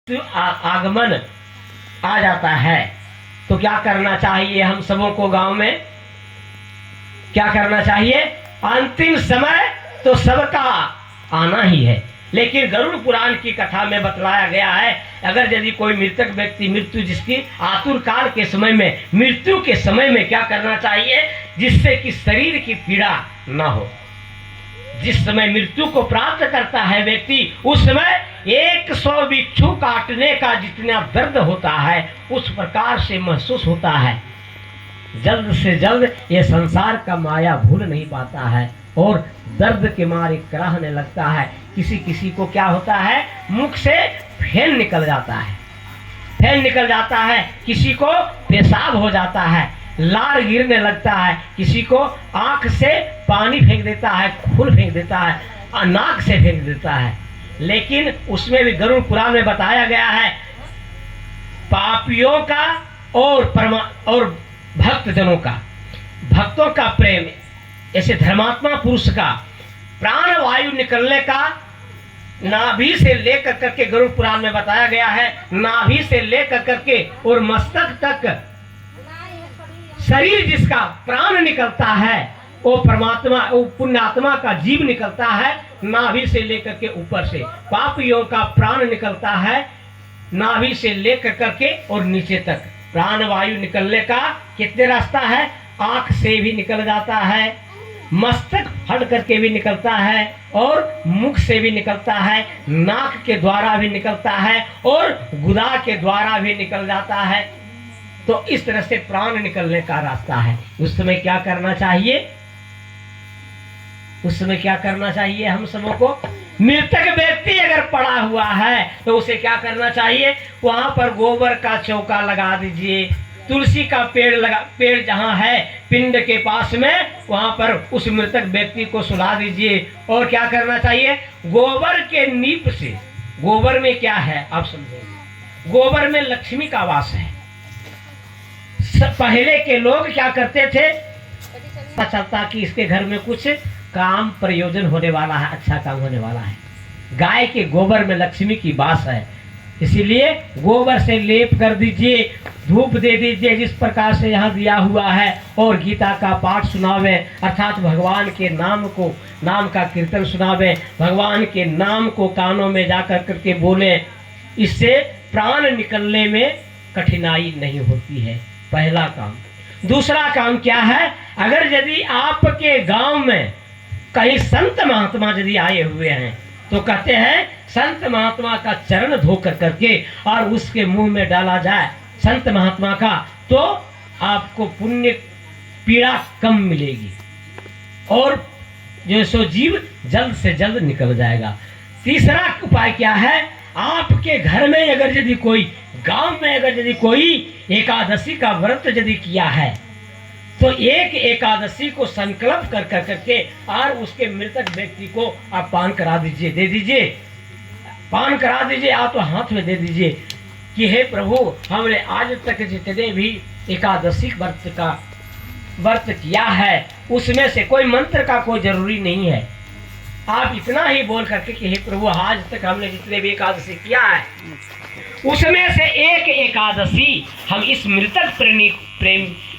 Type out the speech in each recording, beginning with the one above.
आगमन आ जाता है तो क्या करना चाहिए हम सबों को गांव में? क्या करना चाहिए? अंतिम समय तो सबका आना ही है, लेकिन गरुड़ पुराण की कथा में बतलाया गया है अगर यदि कोई मृतक व्यक्ति मृत्यु जिसकी आतुर काल के समय में, मृत्यु के समय में क्या करना चाहिए जिससे कि शरीर की पीड़ा न हो। जिस समय मृत्यु को प्राप्त करता है व्यक्ति, उस समय 100 बिच्छू काटने का जितना दर्द होता है उस प्रकार से महसूस होता है। जल्द से जल्द ये संसार का माया भूल नहीं पाता है और दर्द के मारे कराहने लगता है। किसी किसी को क्या होता है, मुख से फेन निकल जाता है, फेन निकल जाता है, किसी को पेशाब हो जाता है, लार गिरने लगता है, किसी को आंख से पानी फेंक देता है, खून फेंक देता है, नाक से फेंक देता है। लेकिन उसमें भी गरुड़ पुराण में बताया गया है पापियों का और भक्त जनों का, भक्तों का प्रेम, ऐसे धर्मात्मा पुरुष का प्राण वायु निकलने का नाभि से लेकर करके गरुड़ पुराण में बताया गया है, नाभि से लेकर करके और मस्तक तक शरीर जिसका प्राण निकलता है वो परमात्मा, वो पुण्यात्मा का जीव निकलता है नाभि से लेकर के ऊपर से। पापियों का प्राण निकलता है नाभि से लेकर करके और नीचे तक। प्राण वायु निकलने का कितने रास्ता है? आंख से भी निकल जाता है, मस्तक फट करके भी निकलता है और मुख से भी निकलता है, नाक के द्वारा भी निकलता है और गुदा के द्वारा भी निकल जाता है। तो इस तरह से प्राण निकलने का रास्ता है। उस समय क्या करना चाहिए? उस समय क्या करना चाहिए हम सबों को? मृतक व्यक्ति अगर पड़ा हुआ है तो उसे क्या करना चाहिए? वहां पर गोबर का चौका लगा दीजिए, तुलसी का पेड़ जहां है पिंड के पास में, वहां पर उस मृतक व्यक्ति को सुला दीजिए। और क्या करना चाहिए? गोबर के नीप से, गोबर में क्या है आप समझे, गोबर में लक्ष्मी का वास है। पहले के लोग क्या करते थे, चलता कि इसके घर में कुछ काम प्रयोजन होने वाला है, अच्छा काम होने वाला है। गाय के गोबर में लक्ष्मी की वास है, इसीलिए गोबर से लेप कर दीजिए, धूप दे दीजिए जिस प्रकार से यहाँ दिया हुआ है, और गीता का पाठ सुनावे, अर्थात भगवान के नाम को, नाम का कीर्तन सुनावे, भगवान के नाम को कानों में जाकर करके बोले। इससे प्राण निकलने में कठिनाई नहीं होती है, पहला काम। दूसरा काम क्या है? अगर यदि आपके गांव में कहीं संत महात्मा यदि आए हुए हैं तो कहते हैं संत महात्मा का चरण धोकर करके और उसके मुंह में डाला जाए संत महात्मा का, तो आपको पुण्य पीड़ा कम मिलेगी और जो सो जीव जल्द से जल्द निकल जाएगा। तीसरा उपाय क्या है? आपके घर में अगर यदि कोई, गांव में अगर यदि कोई एकादशी का व्रत यदि किया है तो एक एकादशी को संकल्प कर करके और उसके मृतक व्यक्ति को आप पान करा दीजिए, दे दीजिए, पान करा दीजिए, आप तो हाथ में दे दीजिए कि हे प्रभु, हमने आज तक जितने भी एकादशी व्रत किया है उसमें से कोई मंत्र का कोई जरूरी नहीं है, आप इतना ही बोल करके कि हे प्रभु, आज तक हमने जितने भी एकादशी किया है उसमें से एक एकादशी हम इस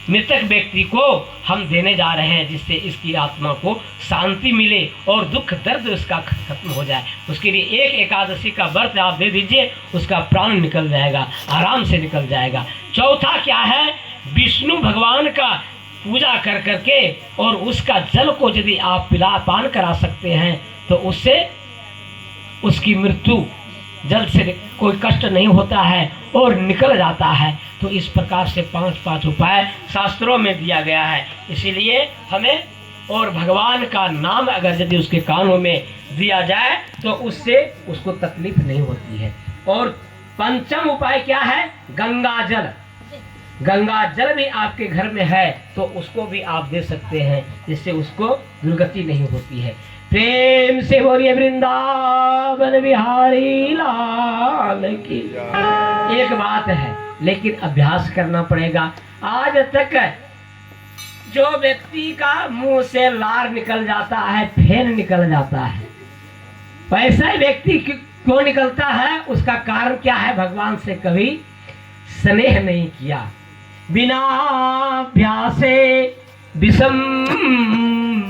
मृतक व्यक्ति को हम देने जा रहे हैं, जिससे इसकी आत्मा को शांति मिले और दुख दर्द उसका खत्म हो जाए। उसके लिए एक एकादशी का व्रत आप दे दीजिए, उसका प्राण निकल जाएगा, आराम से निकल जाएगा। चौथा क्या है? विष्णु भगवान का पूजा कर करके और उसका जल को यदि आप पान करा सकते हैं तो उससे उसकी मृत्यु जल्द से कोई कष्ट नहीं होता है और निकल जाता है। तो इस प्रकार से 5 उपाय शास्त्रों में दिया गया है। इसीलिए हमें, और भगवान का नाम अगर यदि उसके कानों में दिया जाए तो उससे उसको तकलीफ नहीं होती है। और पंचम उपाय क्या है? गंगा जल। गंगा जल भी आपके घर में है तो उसको भी आप दे सकते हैं, जिससे उसको दुर्गति नहीं होती है। प्रेम से बोलिए वृंदावन बिहारी लाल की। एक बात है, लेकिन अभ्यास करना पड़ेगा। आज तक जो व्यक्ति का मुंह से लार निकल जाता है, फेन निकल जाता है, वैसा व्यक्ति क्यों निकलता है? उसका कारण क्या है? भगवान से कभी स्नेह नहीं किया। बिना अभ्यासे विषम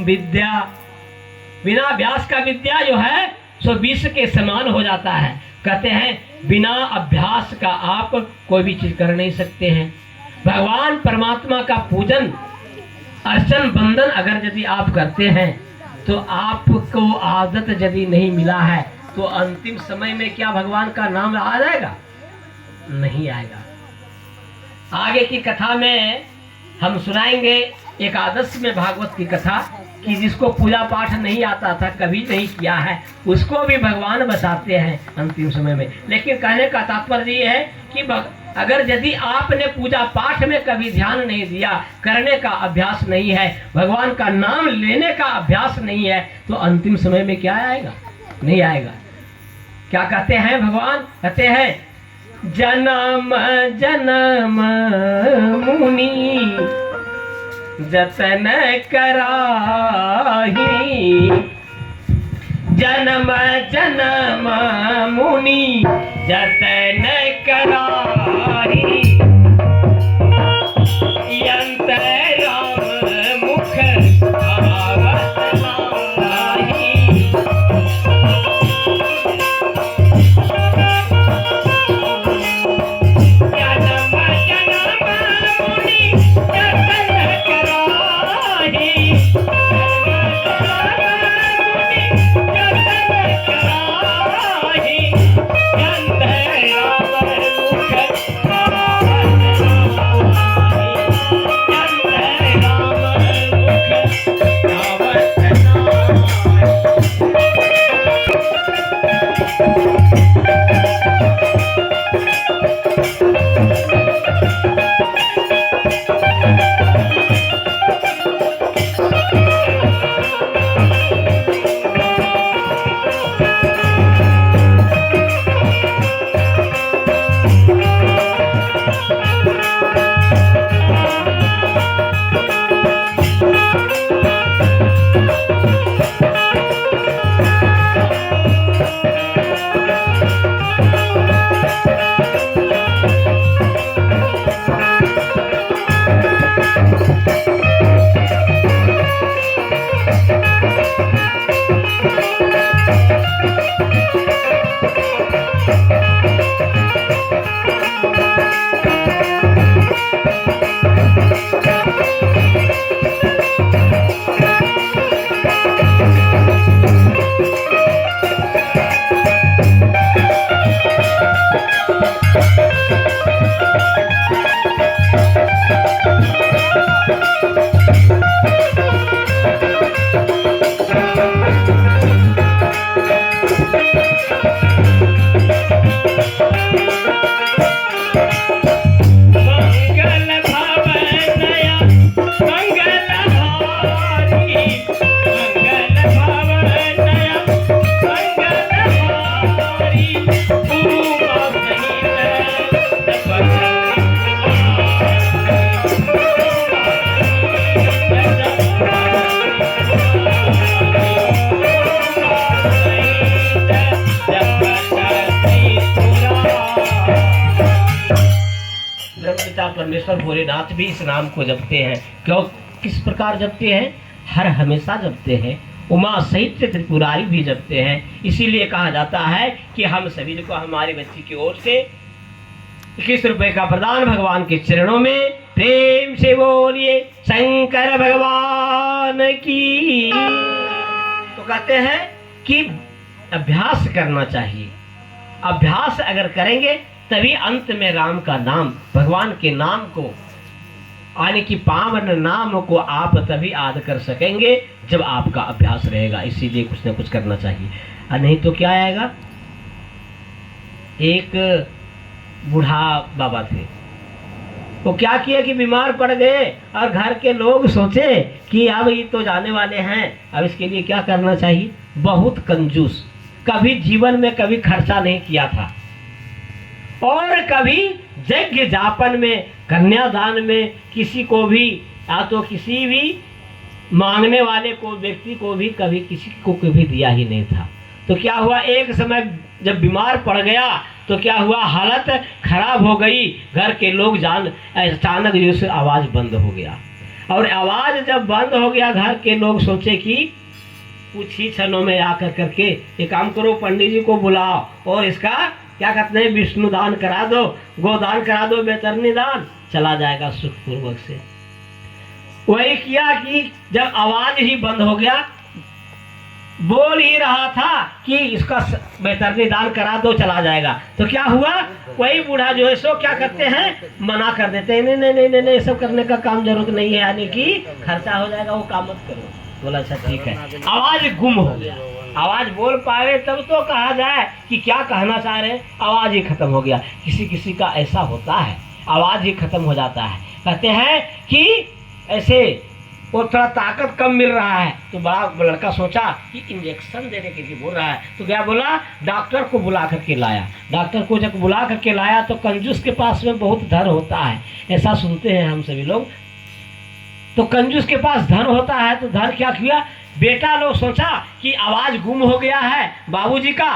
विद्या, बिना अभ्यास का विद्या जो है सो विष के समान हो जाता है। कहते हैं बिना अभ्यास का आप कोई भी चीज कर नहीं सकते हैं। भगवान परमात्मा का पूजन अर्चन बंदन अगर यदि आप करते हैं तो आपको आदत यदि नहीं मिला है तो अंतिम समय में क्या भगवान का नाम आ जाएगा? नहीं आएगा। आगे की कथा में हम सुनाएंगे एकादश में भागवत की कथा कि जिसको पूजा पाठ नहीं आता था, कभी नहीं किया है, उसको भी भगवान बचाते हैं अंतिम समय में। लेकिन कहने का तात्पर्य ये है कि अगर यदि आपने पूजा पाठ में कभी ध्यान नहीं दिया, करने का अभ्यास नहीं है, भगवान का नाम लेने का अभ्यास नहीं है, तो अंतिम समय में क्या आएगा? नहीं आएगा। क्या कहते हैं भगवान? कहते हैं जन्म जन्म मुनि जतन कराही, जन्म जन्म मुनि जतन कराही, यंत राम मुख आवत नाही। परमेश्वर भोलेनाथ भी इस नाम को जपते हैं। क्यों, किस प्रकार जपते हैं? हर हमेशा जपते हैं। उमा सहित त्रिपुरारी भी जपते हैं। इसीलिए कहा जाता है कि हम सभी को हमारे बच्ची की ओर से 21 रुपए का प्रदान भगवान के चरणों में प्रेम से बोलिए शंकर भगवान की। तो कहते हैं कि अभ्यास करना चाहिए। अभ्यास अगर करेंगे तभी अंत में राम का नाम, भगवान के नाम को, यानी कि पावन नाम को आप तभी याद कर सकेंगे जब आपका अभ्यास रहेगा। इसीलिए कुछ ना कुछ करना चाहिए, और नहीं तो क्या आएगा। एक बूढ़ा बाबा थे, वो क्या किया कि बीमार पड़ गए और घर के लोग सोचे कि अब ये तो जाने वाले हैं, अब इसके लिए क्या करना चाहिए। बहुत कंजूस, कभी जीवन में कभी खर्चा नहीं किया था और कभी यज्ञ जापन में, कन्यादान में किसी को भी, या तो किसी भी मांगने वाले को, व्यक्ति को भी कभी किसी को कभी दिया ही नहीं था। तो क्या हुआ, एक समय जब बीमार पड़ गया तो क्या हुआ, हालत खराब हो गई। घर के लोग जान अचानक जो से आवाज़ बंद हो गया, और आवाज़ जब बंद हो गया घर के लोग सोचे कि कुछ ही क्षणों में आकर करके एक काम करो, पंडित जी को बुलाओ और इसका क्या कहते हैं विष्णु दान करा दो, गोदान करा दो, बेतरनी दान, चला जाएगा सुखपूर्वक से। वही किया कि जब आवाज ही बंद हो गया, बोल ही रहा था कि इसका बेतरनी दान करा दो, चला जाएगा, तो क्या हुआ, वही बूढ़ा जो है सो क्या करते हैं, मना कर देते हैं, नहीं नहीं नहीं नहीं, नहीं सब करने का काम जरूरत नहीं है, यानी कि खर्चा हो जाएगा, वो काम मत करो। बोला अच्छा ठीक है। आवाज गुम हो गया, आवाज बोल पाए तब तो कहा जाए कि क्या कहना चाह रहे हैं, आवाज ही खत्म हो गया। किसी किसी का ऐसा होता है, आवाज ही खत्म हो जाता है। कहते हैं कि ऐसे वो थोड़ा ताकत कम मिल रहा है, तो बड़ा लड़का सोचा कि इंजेक्शन देने के लिए बोल रहा है, तो क्या बोला, डॉक्टर को बुला करके लाया। डॉक्टर को जब बुला करके लाया तो कंजूस के पास में बहुत धन होता है, ऐसा सुनते हैं हम सभी लोग। तो कंजूस के पास धन होता है, तो धन क्या किया, बेटा लोग सोचा कि आवाज गुम हो गया है बाबूजी का,